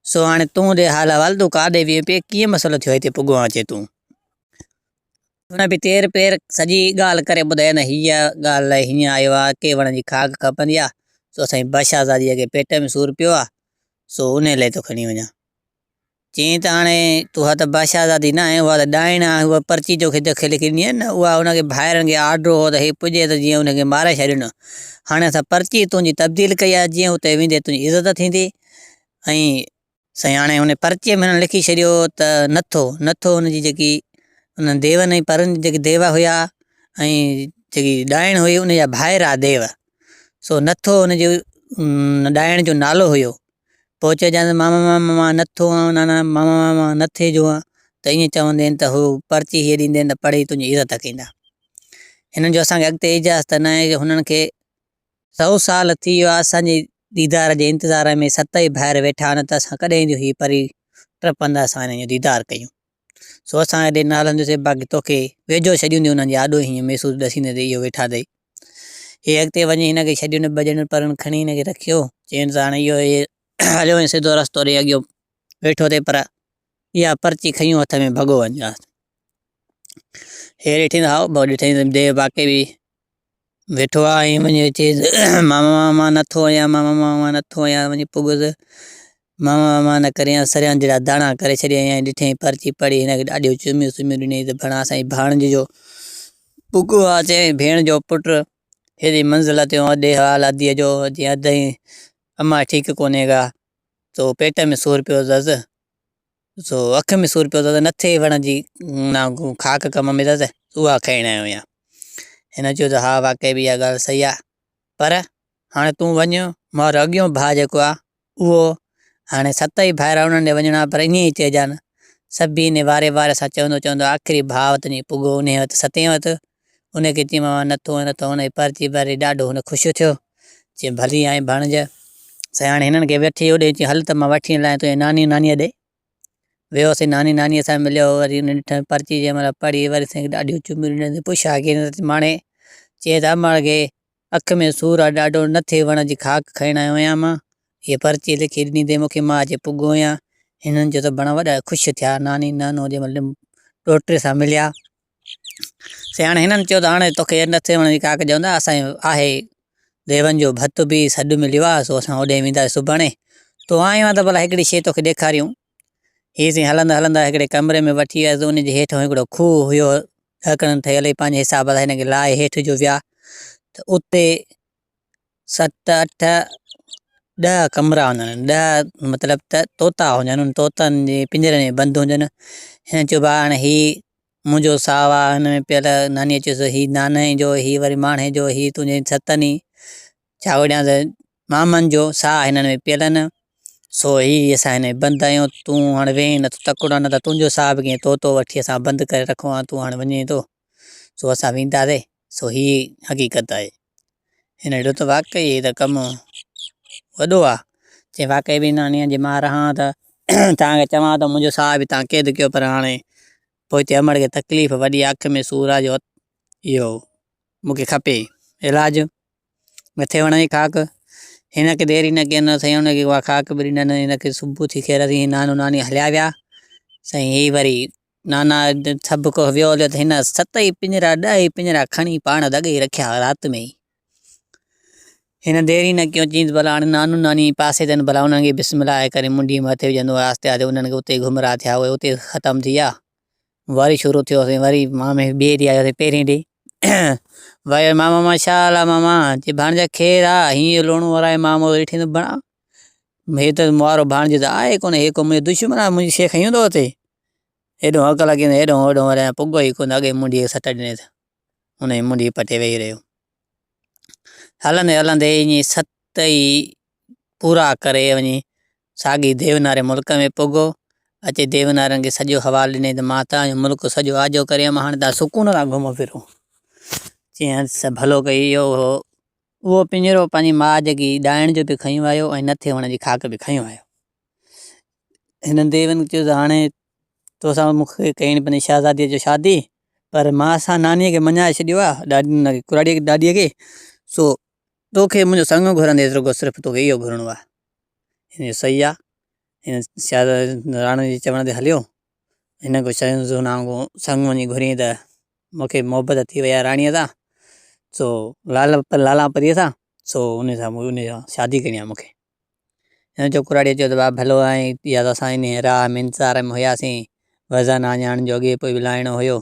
सो हाणे तूं ॾे हाल हवाल, तूं काॾे वियो पिए, कीअं मसइलो थियो हिते पुॻो अचे तूं? हुन बि तेर पेर सॼी ॻाल्हि करे ॿुधाए न हीअ ॻाल्हि हीअं आयो आहे के वण जी खाक खपंदी आहे, सो असांजी बादशाहज़ादीअ खे पेट में सूरु पियो आहे, सो उन लाइ थो खणी वञा। चई त हाणे तूं त बादशाहज़ादी न आहे, उहा त ॾाइण आहे, उहा पर्ची जो खे लिखी ॾिनी आहे न, उहा हुनखे भाइरनि खे आर्डर हो त हे पुॼे त जीअं हुनखे मारे छॾियो न। हाणे असां पर्ची तुंहिंजी तब्दील कई आहे, जीअं हुते वेंदे तुंहिंजी इज़त थींदी। ऐं साईं हाणे हुन पर्चीअ में लिखी छॾियो त नथो हुनजी जेकी हुन देवनि ऐं परनि जेकी देवा हुया ऐं जेकी ॾाइण हुई उनजा भाइर आहे देव, सो नथो हुनजो ॾाइण जो नालो हुयो। पोइ चइजांइ मामा मामा नथो नाना मामा मामा नथे जो आहे, त ईअं चवंदा आहिनि त हू पर्ची हीअ ॾींदा आहिनि त पढ़ी तुंहिंजी इज़त कंदा। हिननि जो असांखे अॻिते इजाज़त न आहे, हुननि खे 100 साल थी वियो आहे असांजे दीदार जे इंतज़ार में, 7 ई भाइर वेठा आहिनि, त असां कॾहिं जो हीअ परी टपंदा असां हिन जो दीदार कयूं। सो असां हेॾे न हलंदासीं, बाक़ी तोखे वेझो छॾींदी हुननि जी आॾो हीअं महसूसु ॾसींदे त इहो वेठा अथई। हीअ अॻिते वञी हिनखे छॾियो 2 ॼणनि परनि खणी हिनखे रखियो, चइनि त हाणे इहो हलियो ऐं सिधो रस्तो ॾे अॻियो वेठो थिए, पर इहा पर्ची खयूं हथ में भॻो वञा। हे ॾिठी हाओ भाउ ॾिठई त देव वाक़ई बि वेठो आहे ऐं वञी चए मामा मामा नथो आहियां, मामा मामा नथो आहियां, वञी पुॻुसि मामा मामा न करे सरियां जहिड़ा दाणा करे छॾियईं ऐं ॾिठईं पर्ची पढ़ी हिनखे ॾाढियूं चुमियूं ॾिनई त भणा असांजी भाणिजी जो पुॻो आहे। चई भेण जो पुटु हेॾी मंज़िल ते अॾे हालादीअ जो जीअं अधई अम्मा ठीकु कोन्हे का, सो पेट में सूरु पियो अथसि, सो अखि में सूरु पियो अथसि, नथे वण जी खाक कम में अथसि, उहा खाइण आयो आहियां। हिन चयो त हा वाक़ई बि इहा ॻाल्हि सही आहे, पर हाणे तूं वञ, मां अॻियो भाउ जेको आहे उहो हाणे 7 ई भाइर उन्हनि ॾे वञणा, पर ईअं ई चइजानि सभिनी वारे सां चवंदो आख़िरी भाउ वटि वञी पुॻो, उन वटि 7 वटि, उनखे चई मां नथो हुन पर्ची भरे ॾाढो हुन ख़ुशि थियो। चई भली आहे भाणिज। साईं हाणे हिननि खे वठी होॾे चई हल त मां वठी हलां तुंहिंजे नानी नानीअ ॾे। वियोसीं नानी नानीअ सां मिलियो, वरी हुन ॾिठमि पर्ची जंहिं महिल पढ़ी, वरी साईं ॾाढियूं चुमियूं ॾिनईं, पुछा की माणे चए त अम्मा खे अखि में सूरु आहे ॾाढो, नथे वण जी खाक खाइण आयो आहियां मां, हीअ पर्ची लिखी ॾिनी अथई मूंखे, मां अॼु पुॻो आहियां। हिननि जो त भणा वॾा ख़ुशि थिया नानी नानो जंहिं महिल ॾोहिटे सां मिलिया। साईं हाणे हिननि चयो त हाणे तोखे नथे वण जी खाक चवंदा, असांजो आहे देवनि जो भतु बि सॾु मिलियो आहे, सो असां होॾे वेंदासीं सुभाणे, तूं आयो आहे त भला हिकिड़ी शइ तोखे ॾेखारियूं। हीअ साईं हलंदा हलंदा हिकिड़े कमरे में वठी वियासीं। उनजे हेठि हिकिड़ो खूह हुयो ढकण ठहियल पंहिंजे हिसाब सां हिनखे लाहे हेठि जो विया त उते 7 8 10 कमरा हुजनि, 10 मतिलबु त तोता हुजनि। उन तोतनि जे पिंजरे में बंदि हुजनि। हिन चइबो आहे हाणे हीउ मुंहिंजो साहु आहे, हिन में पियल नानीअ चयोसि हीउ नाने जो, हीउ वरी माणे जो, हीउ तुंहिंजे सतनि छा विड़ियांसि मामनि जो साहु हिननि में पियल आहिनि। सो हीउ असां हिन बंदि आहियूं, तूं हाणे वेही न त तकिड़ो न त तुंहिंजो साहु बि कीअं तोतो वठी असां बंदि करे रखूं आहे, तूं हाणे वञे थो। सो असां वेंदासीं। सो हीअ हक़ीक़त आहे। हिन हेॾो त वाक़ई त कमु वॾो आहे। चई वाक़ई बि नानीअ जे मां रहां त तव्हांखे चवां त मुंहिंजो साहु बि तव्हां क़ैद कयो, पर हाणे पोइ हिते अमड़ खे तकलीफ़ वॾी, अखि में सूर आहे जो इहो मूंखे खपे इलाजु, मथे वण जी खाक। हिनखे देरि न कयनि साईं, हुनखे उहा खाक बि ॾिननि। हिनखे सुबुह थी खेर थी नानो नानी हलिया विया साईं। हीअ वरी नाना सभु को वियो हलियो त हिन 7 ई पिंजरा 10 ई पिंजरा खणी पाण दॻे रखिया राति में ई। हिन देरि न कयो, चईंसि भला हाणे नानो नानी पासे अथनि, भला उन्हनि खे बिस्मिल्लाह करे मुंडी मथे विझंदो आहिस्ते आहिस्ते। उन्हनि खे उते घुमरा थिया, उहे उते ख़तमु थी विया। वरी शुरू थियो असीं, वरी मामे ॿिए ॾींहुं आयोसीं पहिरें ॾींहुं। भाई मामा माशा अला मामा चई भाणजा खेर आहे, हीअं लूणो वारा मामो ॾिठी त बणा हे त मुआरो भाणजे त आहे कोन, हे को मुंहिंजो दुश्मन आहे, मुंहिंजी शइ खयूं थो हुते। हेॾो हक़ लॻी हेॾो होॾो वरी पुॻो ई कोन, अॻे मुंडीअ सट ॾिने त हुनजी मुंडी पटे वेही रहियो। हलंदे हलंदे ईअं 7 ई पूरा करे वञी साॻी देवनारे मुल्क में पुॻो। अचे देवनारनि खे सॼो हवालु ॾिनई त मां तव्हांजो मुल्क सॼो आजो करे मां हाणे तव्हां सुकून सां घुमो फिरो। चई भलो कई। इहो उहो पिंजरो पंहिंजी माउ जेकी ॾाइण जो बि खयूं आयो ऐं नथे वण जी खाक बि खयूं आयो। हिन देवनि चयो त हाणे तोसां मूंखे कई पंहिंजी शहज़ादीअ जो शादी, पर मां असां नानीअ खे मञाए छॾियो आहे, कुराड़ीअ ॾाॾीअ खे। सो तोखे मुंहिंजो संग घुरंदे रुॻो सिर्फ़ु तोखे इहो घुरिणो आहे। हिन सही आहे। हिन राणी जे चवण ते हलियो। हिन को शयूं नांगो संग वञी घुरी त मूंखे मोहबत थी वई आहे राणीअ सां। सो लाला परीअ सां। सो उन सां शादी करणी आहे मूंखे। हिन जो कुराड़ीअ चयो त भाउ भलो आहे, या त असां इन राह में इंतज़ार में हुयासीं, वज़न आञाण जो अॻे पोइ बि लाहिणो हुयो।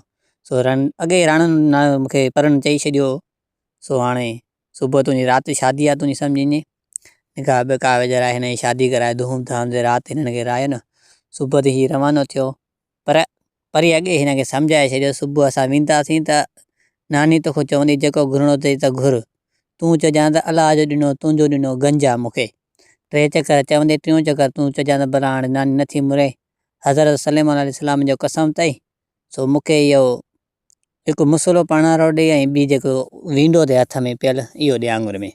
सो अॻे राणनि मूंखे परन चई छॾियो। सो हाणे सुबुह तुंहिंजी राति शादी आहे, तुंहिंजी सम्झिजे निकाह बिकाह वेचारा हिन जी शादी कराए धूम धाम से राति हिननि खे रायो न। सुबुह ते हीउ रवानो थियो, पर परी अॻे हिनखे सम्झाए छॾियो सुबुह असां वेंदासीं त नानी तोखे चवंदी जेको घुरिणो अथई त घुर, तूं चइजां त अलाह जो ॾिनो तुंहिंजो ॾिनो गंज आहे मूंखे। 3 चकर चवंदे 3 चकर तूं चइजां त भला हाणे नानी नथी मुरे, हज़रत सलेमान अलैहिस्सलाम जो कसम अथई। सो मूंखे इहो हिकु मुसलो पाणारो ॾे ऐं ॿी जेको वींडो ते हथ में पियल इहो ॾे आङुर में।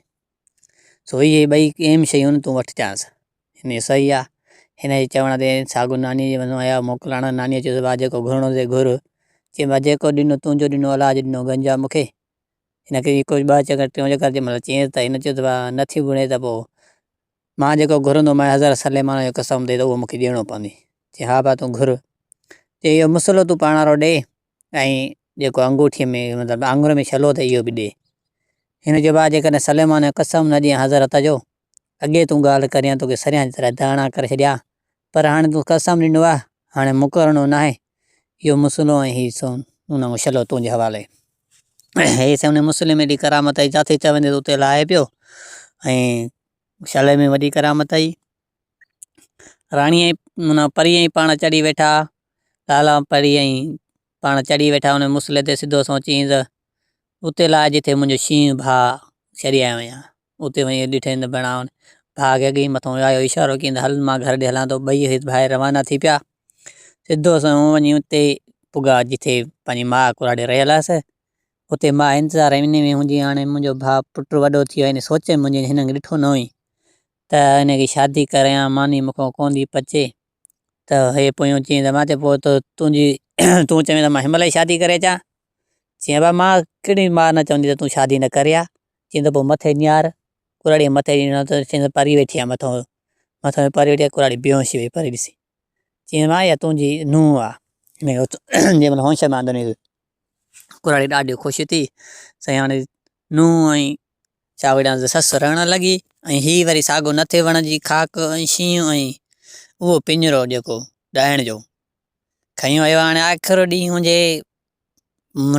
सो इहे ॿई एम शयूं तूं वठी चांसि। हिन सही आहे। हिन जे चवण ते साॻो नानीअ जे वञो आया मोकिलाइण। नानीअ चयो भाउ जेको घुरिणो अथई घुर। चई भाउ जेको ॾिनो तुंहिंजो ॾिनो अलाह जो ॾिनो गंज आहे मूंखे। हिनखे कोई 2 चकर 3 चकर जंहिं महिल चयईंसि त हिन चयो त भाउ नथी घुरे त पोइ मां जेको घुरंदो मां हज़रत सलेमान जो कसम अथई त उहो मूंखे ॾियणो पवंदी। चई हा भाउ तूं घुर। चई इहो मुसलो तूं पाणारो ॾे ऐं जेको अंगूठीअ में मतिलबु आङुर में छलो अथई इहो बि ॾे। हिन जो भाउ जेकॾहिं सलेमान जो कसम न ॾियां हज़रत जो, अॻे तूं ॻाल्हि करियां तोखे सरियां जी तरह धारणा करे छॾिया, पर हाणे तूं कसम ॾिनो आहे हाणे मुकरणो न आहे। इहो मुसलो ऐं हीउ सोन उन छलो तुंहिंजे हवाले। हे साईं उन मुस्लिम में एॾी करामत आई, जिथे चवंदे उते लाहे पियो ऐं छले में वॾी करामत आई। राणीअ माना परीअ ई पाण चढ़ी वेठा, लाला परीअ ई पाण चढ़ी वेठा उन मुसले ते सिधो सोचीं त उते लाहे जिथे मुंहिंजो शींहुं भाउ छॾिया वञा। उते वञी ॾिठे त बणावन भाउ खे अॻे मथां आयो इशारो कयईं त हल मां घर ॾे हलां थो। ॿई ॿाहिरि रवाना थी पिया। सिधो वञी उते पुॻा जिथे पंहिंजी माउ कुराड़े रहियल हुअसि। उते मां इंतज़ार में हूंदी हाणे मुंहिंजो भाउ पुटु वॾो थी वियो, हिन सोचे मुंहिंजे हिनखे ॾिठो न हुई त हिनखे शादी करियां, मानी मूंखां कोन थी पचे त हे पोयूं चईं त मां चयो पोइ त तुंहिंजी तूं चवे त मां हिन महिल ई शादी करे अचां। चईं भाउ मां कहिड़ी मां न चवंदी त तूं शादी न करे आ। चईं त पोइ मथे न्यार कुराड़ीअ मथे ॾिनो त चईं त परी वेठी आहे मथां परी वेठी आहे, कुराड़ी बेहोश हुई परी ॾिसी। चईं मां इहा तुंहिंजी नुंहुं आहे। हिन जंहिं महिल होश में आंदो नी कुराड़ी ॾाढी ख़ुशि थी साईं हाणे नुंहुं ऐं छा विड़ांसि ससु रहणु लॻी ऐं हीअ वरी साॻो नथे वण जी खाक ऐं शींहुं ऐं उहो पिंजरो जेको ॾाइण जो खयूं आयो हाणे आख़िरी ॾींहुं हुजे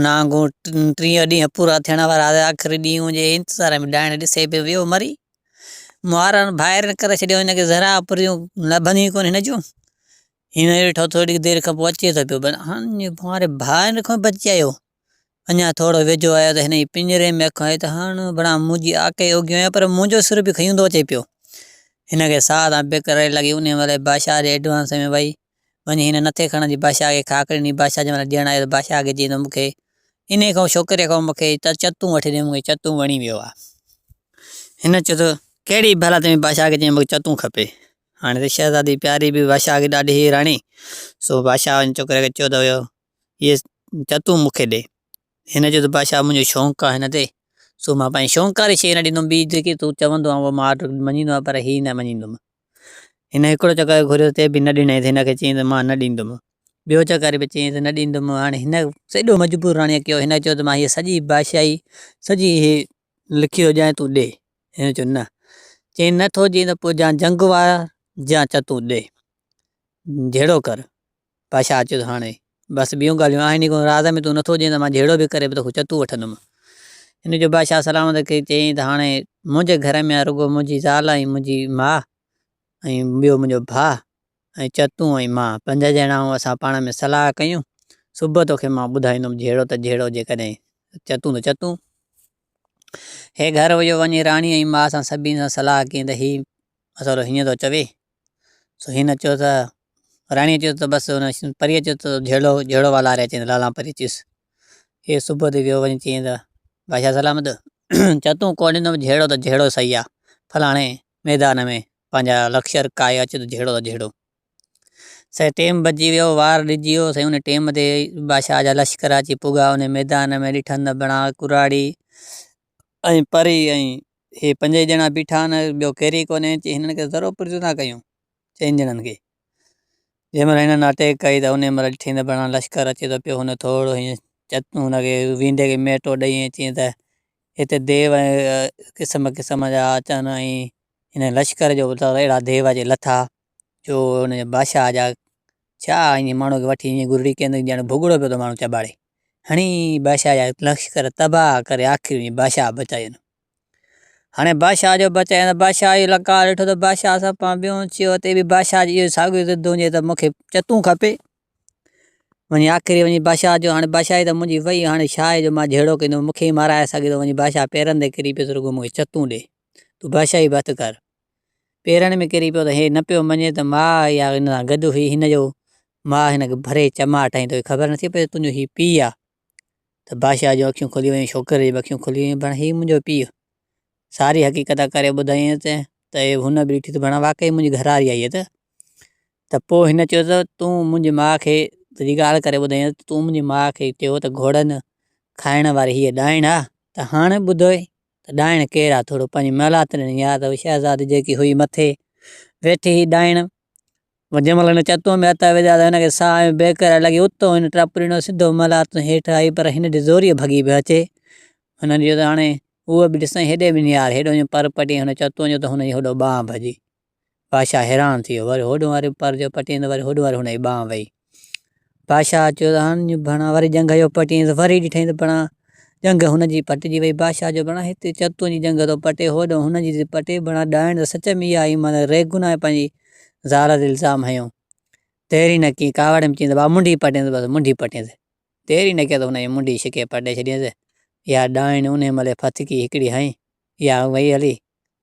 नांगो 30 ॾींहं पूरा थियण वारा आख़िरी ॾींहुं हुजे इंतज़ार में ॾाइण ॾिसे पियो वियो मरी मुहारनि ॿाहिरि करे छॾियो हिनखे ज़रा पुरियूं लभंदी कोन हिन जूं हिन ॾिठो थोरी देरि खां पोइ अचे थो पियो हाणे मारे भाउ खां बची आयो अञा थोरो वेझो आयो त हिन जी पिंजरे में अखि त हाणे बड़ा मुंहिंजी आके उगियो आहियां पर मुंहिंजो सिर बि खयूं थो अचे पियो हिनखे साह तां बेकर लॻी उन महिल बादशाह जे एडवांस में वई वञी हिन नथे खणंदी बादशाह खे खाकड़ी बादशाह जंहिं महिल ॾियणु आयो त बादशाह खे चई त मूंखे इन खां छोकिरे खां मूंखे त चतूं वठी ॾे मूंखे चतूं वणी वियो आहे हिन चयो त कहिड़ी भला तुंहिंजी बादशाह खे चई मूंखे चतूं खपे हाणे त शहज़ादी प्यारी बि बादशाह खे ॾाढी राणी सो बादशाह छोकिरे खे चयो त हुयो इहे चतूं मूंखे ॾे हिन जो त बादशाह मुंहिंजो शौक़ु आहे हिन ते सो मां पंहिंजी शौक़ वारी शइ न ॾींदुमि ॿी जेकी तूं चवंदो आहे उहो मां मञींदो आहे पर हीअ न मञींदुमि हिन हिकिड़ो चकर घुरियो ते बि न ॾिनई हिनखे चई त मां न ॾींदुमि ॿियो चकर बि चई त न ॾींदुमि हाणे हिन सॼो मजबूर राणीअ कयो हिन चयो त मां हीअ सॼी बादशाही सॼी लिखी थो ॾियां तूं ॾे हिन चयो न चई नथो चई त पोइ जा जंग वार जा चतूं ॾे जहिड़ो कर बादशाह चयो हाणे बसि ॿियूं ॻाल्हियूं आहिनि कोन राज़ में तूं नथो चई त मां जहिड़ो बि करे बि तोखे चतूं वठंदुमि हिन जो बादशाह सलामत खे चई त हाणे मुंहिंजे घर में रुॻो मुंहिंजी ज़ाल ऐं मुंहिंजी माउ ऐं ॿियो मुंहिंजो भाउ ऐं चतूं ऐं मां 5 ॼणा ऐं असां पाण में सलाह कयूं सुबुह तोखे मां ॿुधाईंदुमि जहिड़ो त जहिड़ो जेकॾहिं चतूं त चतूं हे घर वियो वञी राणी ऐं मां सां सभिनी सां सलाह कई त हीउ असां हीअं थो चवे सो हिन चयो त राणीअ चयो त बसि हुन परीअ चयो त जहिड़ो वाला रहे चई लाला परी चयुसि हे सुबुह ते वियो वञी चई त बादशाह सलामत चतूं कोन ॾींदुमि जहिड़ो त जहिड़ो सही आहे फलाणे मैदान में पंहिंजा लश्कर काए अचे त जहिड़ो त जहिड़ो साईं टेम बची वियो वार ॾिजी वियो साईं उन टेम ते बादशाह जा लश्कर अची पुॻा उन मैदान में ॾिठनि बणा कुराड़ी ऐं परी ऐं हे 5 ॼणा बीठा आहिनि ॿियो केरी कोन्हे चई हिननि खे ज़रो पुरिजो था कयूं 4 ॼणनि खे जंहिं महिल हिननि अटैक कई त उन महिल ॾिठी त बणा लश्कर अचे थो पियो हुन थोरो हीअं चतूं हुनखे वींदे खे मेटो ॾेई चई त हिते देव क़िस्म क़िस्म जा अचनि ऐं हिन लश्कर जो अहिड़ा देव जे लथा जो हुन बादशाह जा छा ईअं माण्हू खे वठी ईअं गुरड़ी कंदे ॼण भुॻिड़ो पियो त माण्हू चॿाड़े हणी बादशाह जा लश्कर तबाह करे आख़िरि बादशाह बचाइनि हाणे बादशाह जो बचाइनि बादशाह जो लकार ॾिठो त बादशाह सां पाण ॿियो चयो ते बि बादशाह जी इहो साॻियो ज़िद हुजे त मूंखे चतूं खपे वञी आख़िरी वञी बादशाह जो हाणे बादशाही त मुंहिंजी वई हाणे छा आहे जो मां जहिड़ो कंदुमि मूंखे ई माराए सघे थो वञी बादशाह पेरनि ते किरी पियो रुॻो मूंखे चतूं ॾे तूं बादशाही बि हथु कर पेरनि में किरी पियो त हे न पियो मञे त मां या हिन सां गॾु हुई हिनजो मां हिनखे भरे चमाट ऐं तोखे ख़बर नथी पए तुंहिंजो हीउ पीउ आहे त बादशाह जूं अखियूं खुली वयूं छोकिरे जी अखियूं खुली वयूं पाण हीउ मुंहिंजो पीउ सारी हक़ीक़त करे ॿुधाईं त हुन बि ॾिठी त पाण वाक़ई मुंहिंजी घरवारी आई त पोइ हिन चयो त तूं मुंहिंजी माउ खे तुंहिंजी ॻाल्हि करे ॿुधाईं तूं मुंहिंजी माउ खे चयो त घोड़नि खाइण वारी हीअ ॾाइण आहे त हाणे ॿुधोए त ॾाइण केरु आहे थोरो पंहिंजी महिलात यादि शहज़ादी जेकी हुई मथे वेठी ही ॾाइण जंहिं महिल हिन चतूअ में हथ विधा त हिनखे साह बेकर लॻी उतो हिन टपरीनो सिधो महिलात हेठि आई पर हिन ॾे ज़ोरीअ भॻी पियो अचे हुननि जो त हाणे उहो बि ॾिसई हेॾे बि यार हेॾो पर पटी हुन चतूअ जो त हुनजी होॾो ॿांह भॼी बादशाह हैरान थी वियो वरी होॾो वारी पर जो पटींदो वरी होॾो वारी हुनजी ॿांह वई बादशाह चयो त हाणे भणा वरी जंग जो पटींदो वरी ॾिठईं त भणा जंग हुनजी पटिजी वई बादशाह जो भणा हिते चतूअ जी जंग थो पटे होॾो हुनजी थी पटे भणा ॾाइण त सच में इहा आई माना रेगुनाह पंहिंजी ज़ाल ते इल्ज़ाम हयो तेरी न की कावड़ में चईं त भाउ मुंडी पटेंसि बसि मुंडी पटेंसि तेरी न कयो त हुनजी मुंडी छिके पटे छॾियसि इहा ॾाइण उन महिल फतकी हिकिड़ी हई इहा वई हली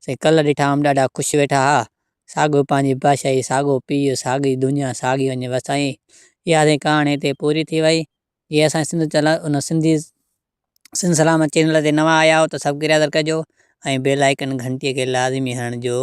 से कल्ह ॾिठा आम ॾाढा ख़ुशि वेठा हा साॻियो पंहिंजी बादशाही साॻियो पीउ साॻी दुनिया साॻी वञे वसाई इहा ते कहाणी हिते पूरी थी वई जीअं असां उन सिंध सलामत चैनल ते नवां आया हो त सब्सक्राइब कजो ऐं बेल आइकन घंटीअ खे लाज़मी हणिजो।